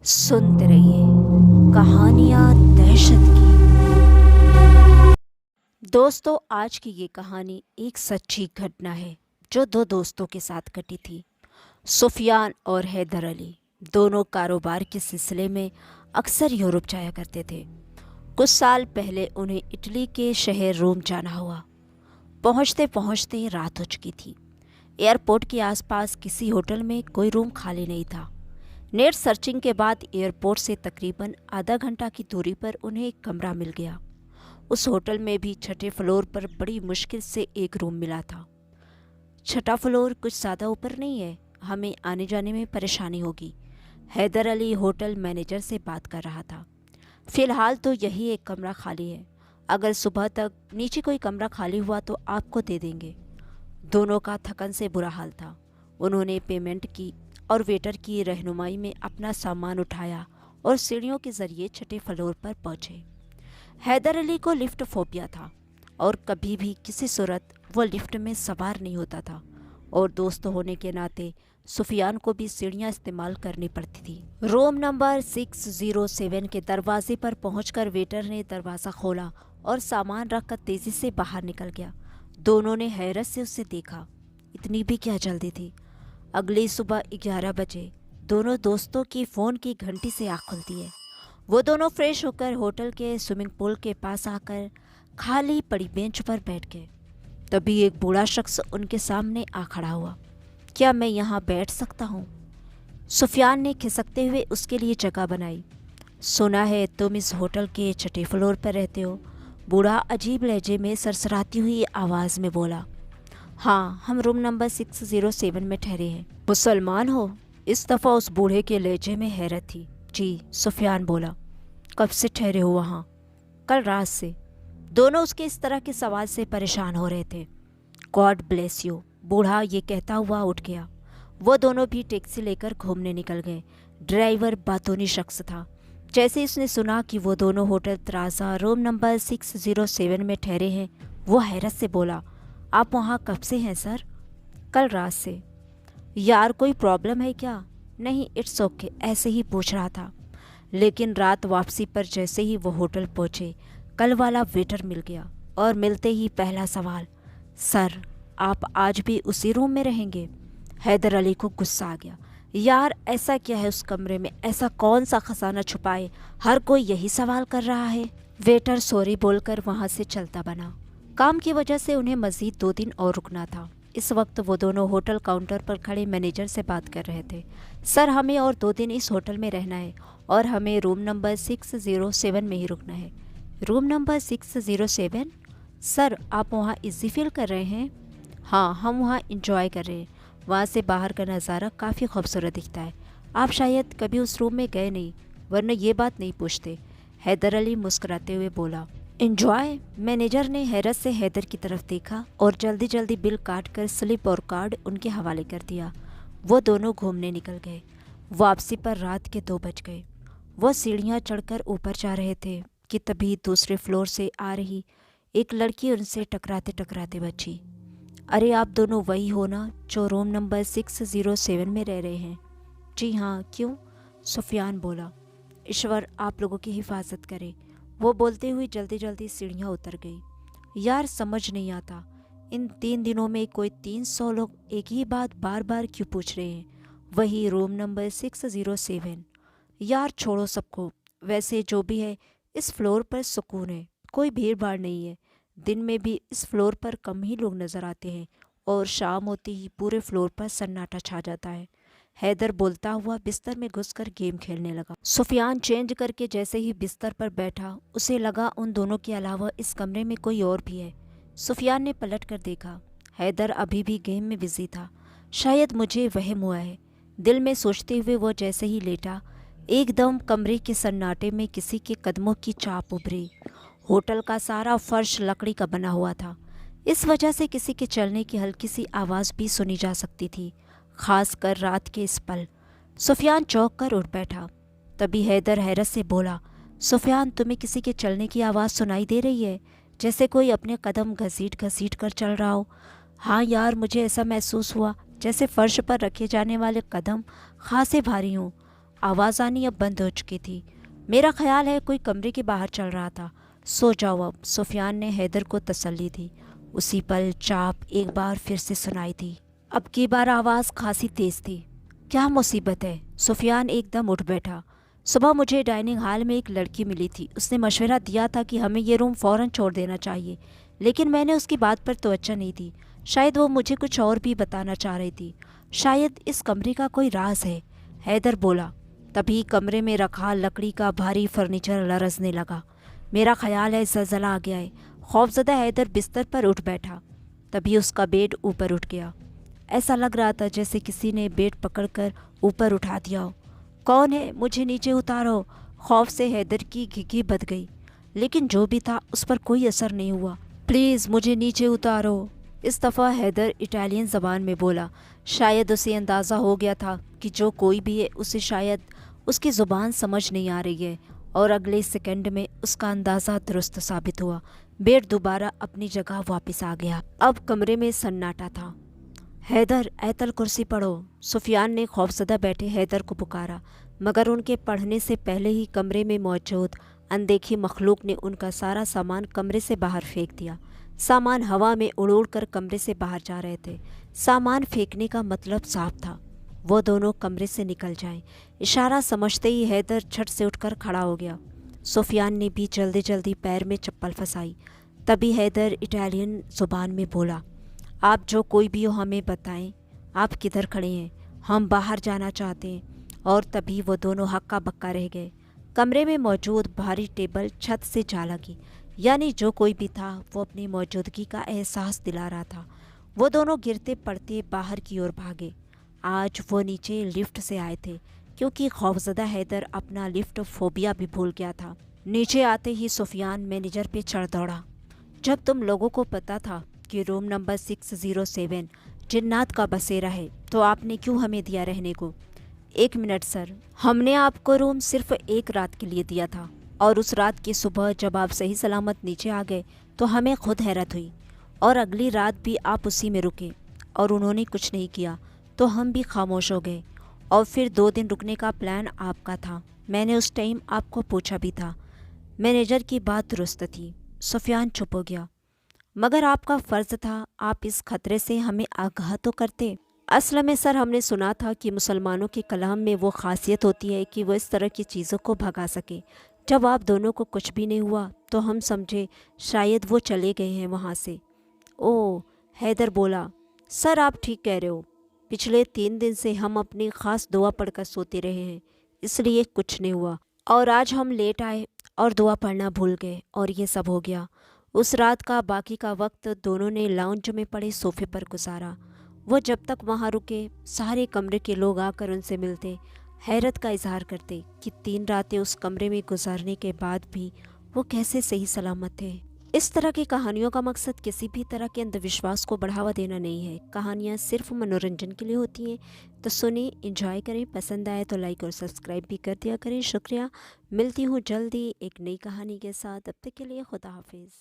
सुनते रहिए कहानियाँ दहशत की। दोस्तों, आज की ये कहानी एक सच्ची घटना है जो दो दोस्तों के साथ घटी थी। सुफियान और हैदर अली दोनों कारोबार के सिलसिले में अक्सर यूरोप जाया करते थे। कुछ साल पहले उन्हें इटली के शहर रोम जाना हुआ। पहुंचते पहुंचते रात हो चुकी थी। एयरपोर्ट के आसपास किसी होटल में कोई रूम खाली नहीं था। नेट सर्चिंग के बाद एयरपोर्ट से तकरीबन आधा घंटा की दूरी पर उन्हें एक कमरा मिल गया। उस होटल में भी छठे फ्लोर पर बड़ी मुश्किल से एक रूम मिला था। छठा फ्लोर कुछ ज़्यादा ऊपर नहीं है, हमें आने जाने में परेशानी होगी। हैदर अली होटल मैनेजर से बात कर रहा था। फ़िलहाल तो यही एक कमरा खाली है, अगर सुबह तक नीचे कोई कमरा खाली हुआ तो आपको दे देंगे। दोनों का थकन से बुरा हाल था। उन्होंने पेमेंट की और वेटर की रहनुमाई में अपना सामान उठाया और सीढ़ियों के जरिए छठे फ्लोर पर पहुंचे। हैदर अली को लिफ्ट फोबिया था और कभी भी किसी सूरत वो लिफ्ट में सवार नहीं होता था, और दोस्त होने के नाते सुफियान को भी सीढ़ियां इस्तेमाल करनी पड़ती थी। रूम नंबर 607 के दरवाजे पर पहुंचकर वेटर ने दरवाज़ा खोला और सामान रखकर तेज़ी से बाहर निकल गया। दोनों ने हैरत से उसे देखा। इतनी भी क्या जल्दी थी। अगली सुबह 11 बजे दोनों दोस्तों की फ़ोन की घंटी से आँख खुलती है। वो दोनों फ्रेश होकर होटल के स्विमिंग पूल के पास आकर खाली पड़ी बेंच पर बैठ गए। तभी एक बूढ़ा शख्स उनके सामने आ खड़ा हुआ। क्या मैं यहाँ बैठ सकता हूँ? सुफियान ने खिसकते हुए उसके लिए जगह बनाई। सुना है तुम इस होटल के छठे फ्लोर पर रहते हो, बूढ़ा अजीब लहजे में सरसराती हुई आवाज़ में बोला। हाँ, हम रूम नंबर 607 में ठहरे हैं। मुसलमान हो? इस दफ़ा उस बूढ़े के लहजे में हैरत थी। जी, सुफियान बोला। कब से ठहरे हो वहाँ? कल रात से। दोनों उसके इस तरह के सवाल से परेशान हो रहे थे। गॉड ब्लेस यू, बूढ़ा ये कहता हुआ उठ गया। वो दोनों भी टैक्सी लेकर घूमने निकल गए। ड्राइवर बातूनी शख्स था। जैसे उसने सुना कि वो दोनों होटल तराजा रूम नंबर 607 में ठहरे हैं, वो हैरत से बोला, आप वहाँ कब से हैं सर? कल रात से। यार कोई प्रॉब्लम है क्या? नहीं, इट्स ओके, ऐसे ही पूछ रहा था। लेकिन रात वापसी पर जैसे ही वो होटल पहुँचे, कल वाला वेटर मिल गया और मिलते ही पहला सवाल, सर आप आज भी उसी रूम में रहेंगे? हैदर अली को गुस्सा आ गया। यार ऐसा क्या है उस कमरे में, ऐसा कौन सा खजाना छुपाए, हर कोई यही सवाल कर रहा है। वेटर सॉरी बोलकर वहाँ से चलता बना। काम की वजह से उन्हें मज़ीद 2 दिन और रुकना था। इस वक्त वो दोनों होटल काउंटर पर खड़े मैनेजर से बात कर रहे थे। सर हमें और 2 दिन इस होटल में रहना है और हमें रूम नंबर 607 में ही रुकना है। Room number 607? सर आप वहाँ इजी फील कर रहे हैं? हाँ, हम वहाँ इंजॉय कर रहे हैं। वहाँ से बाहर का नज़ारा काफ़ी खूबसूरत दिखता है। आप शायद कभी उस रूम में गए नहीं, वरना ये बात नहीं पूछते। हैदर अली मुस्कुराते हुए बोला। एंजॉय? मैनेजर ने हैरत से हैदर की तरफ देखा और जल्दी जल्दी बिल काट कर स्लिप और कार्ड उनके हवाले कर दिया। वो दोनों घूमने निकल गए। वापसी पर रात के 2 बज गए। वो सीढ़ियाँ चढ़कर ऊपर जा रहे थे कि तभी दूसरे फ्लोर से आ रही एक लड़की उनसे टकराते टकराते बची। अरे आप दोनों वही हो ना जो रूम नंबर 607 में रह रहे हैं? जी हाँ, क्यों? सुफियान बोला। ईश्वर आप लोगों की हिफाजत करे। वो बोलते हुए जल्दी जल्दी सीढ़ियाँ उतर गई। यार समझ नहीं आता, इन 3 दिनों में कोई 300 लोग एक ही बात बार बार क्यों पूछ रहे हैं? वही रूम नंबर 607। यार छोड़ो सबको, वैसे जो भी है इस फ्लोर पर सुकून है, कोई भीड़ भाड़ नहीं है। दिन में भी इस फ्लोर पर कम ही लोग नज़र आते हैं और शाम होती ही पूरे फ्लोर पर सन्नाटा छा जाता है। हैदर बोलता हुआ बिस्तर में घुसकर गेम खेलने लगा। सुफियान चेंज करके जैसे ही बिस्तर पर बैठा, उसे लगा उन दोनों के अलावा इस कमरे में कोई और भी है। सुफियान ने पलट कर देखा। हैदर अभी भी गेम में बिजी था। शायद मुझे वहम हुआ है, दिल में सोचते हुए वो जैसे ही लेटा, एकदम कमरे के सन्नाटे में किसी के कदमों की चाप उभरी। होटल का सारा फर्श लकड़ी का बना हुआ था। इस वजह से किसी के चलने की हल्की सी आवाज़ भी सुनी जा सकती थी, खास कर रात के इस पल। सुफियान चौंक कर उठ बैठा। तभी हैदर हैरत से बोला, सुफियान तुम्हें किसी के चलने की आवाज़ सुनाई दे रही है, जैसे कोई अपने कदम घसीट घसीट कर चल रहा हो। हाँ यार, मुझे ऐसा महसूस हुआ जैसे फर्श पर रखे जाने वाले कदम खासे भारी हों। आवाज़ आनी अब बंद हो चुकी थी। मेरा ख्याल है कोई कमरे के बाहर चल रहा था। सो जाओ अब, सुफियान ने हैदर को तसल्ली दी। उसी पल चाप एक बार फिर से सुनाई दी। अब की बार आवाज़ खासी तेज़ थी। क्या मुसीबत है? सुफियान एकदम उठ बैठा। सुबह मुझे डाइनिंग हॉल में एक लड़की मिली थी। उसने मशवरा दिया था कि हमें ये रूम फ़ौरन छोड़ देना चाहिए, लेकिन मैंने उसकी बात पर तवज्जो नहीं दी। शायद वो मुझे कुछ और भी बताना चाह रही थी। शायद इस कमरे का कोई राज है, हैदर बोला। तभी कमरे में रखा लकड़ी का भारी फर्नीचर लरजने लगा। मेरा ख्याल है ज़लज़ला आ गया है। खौफज़दा हैदर बिस्तर पर उठ बैठा। तभी उसका बेड ऊपर उठ गया। ऐसा लग रहा था जैसे किसी ने बेड पकड़कर ऊपर उठा दिया हो। कौन है? मुझे नीचे उतारो। खौफ से हैदर की घिघी बंध गई, लेकिन जो भी था उस पर कोई असर नहीं हुआ। प्लीज़ मुझे नीचे उतारो। इस दफ़ा हैदर इटालियन ज़बान में बोला। शायद उसे अंदाज़ा हो गया था कि जो कोई भी है उसे शायद उसकी ज़ुबान समझ नहीं आ रही है, और अगले सेकंड में उसका अंदाज़ा दुरुस्त साबित हुआ। बेड दोबारा अपनी जगह वापस आ गया। अब कमरे में सन्नाटा था। हैदर, आयतल कुर्सी पढ़ो। सुफियान ने खौफज़दा बैठे हैदर को पुकारा, मगर उनके पढ़ने से पहले ही कमरे में मौजूद अनदेखी मखलूक ने उनका सारा सामान कमरे से बाहर फेंक दिया। सामान हवा में उड़ उड़ कर कमरे से बाहर जा रहे थे। सामान फेंकने का मतलब साफ था, वो दोनों कमरे से निकल जाएं। इशारा समझते ही हैदर झट से उठकर खड़ा हो गया। सुफियान ने भी जल्दी जल्दी पैर में चप्पल फंसाई। तभी हैदर इटालियन ज़ुबान में बोला, आप जो कोई भी हो हमें बताएं, आप किधर खड़े हैं? हम बाहर जाना चाहते हैं। और तभी वो दोनों हक्का बक्का रह गए। कमरे में मौजूद भारी टेबल छत से जा लगी, यानी जो कोई भी था वो अपनी मौजूदगी का एहसास दिला रहा था। वो दोनों गिरते पड़ते बाहर की ओर भागे। आज वो नीचे लिफ्ट से आए थे, क्योंकि खौफज़दा हैदर अपना लिफ्ट फोबिया भी भूल गया था। नीचे आते ही सुफियान मैनेजर पे चढ़ दौड़ा। जब तुम लोगों को पता था कि रूम नंबर 607 जिन्नात का बसेरा है, तो आपने क्यों हमें दिया रहने को? 1 मिनट सर, हमने आपको रूम सिर्फ एक रात के लिए दिया था, और उस रात की सुबह जब आप सही सलामत नीचे आ गए तो हमें खुद हैरत हुई। और अगली रात भी आप उसी में रुके और उन्होंने कुछ नहीं किया, तो हम भी खामोश हो गए। और फिर 2 दिन रुकने का प्लान आपका था। मैंने उस टाइम आपको पूछा भी था। मैनेजर की बात दुरुस्त थी। सुफियान चुप हो गया। मगर आपका फ़र्ज़ था, आप इस खतरे से हमें आगाह तो करते। असल में सर, हमने सुना था कि मुसलमानों के कलाम में वो खासियत होती है कि वो इस तरह की चीज़ों को भगा सके। जब आप दोनों को कुछ भी नहीं हुआ तो हम समझे शायद वो चले गए हैं वहाँ से। ओह, हैदर बोला। सर आप ठीक कह रहे हो। पिछले 3 दिन से हम अपनी ख़ास दुआ पढ़कर सोते रहे हैं, इसलिए कुछ नहीं हुआ। और आज हम लेट आए और दुआ पढ़ना भूल गए और ये सब हो गया। उस रात का बाकी का वक्त दोनों ने लाउंज में पड़े सोफे पर गुजारा। वो जब तक वहाँ रुके, सारे कमरे के लोग आकर उनसे मिलते, हैरत का इजहार करते कि 3 रातें उस कमरे में गुजारने के बाद भी वो कैसे सही सलामत थे। इस तरह की कहानियों का मकसद किसी भी तरह के अंधविश्वास को बढ़ावा देना नहीं है। कहानियाँ सिर्फ मनोरंजन के लिए होती हैं। तो सुनिए, इंजॉय करें। पसंद आए तो लाइक और सब्सक्राइब भी कर दिया करें। शुक्रिया। मिलती हूँ जल्दी एक नई कहानी के साथ। तब तक के लिए खुदा हाफिज़।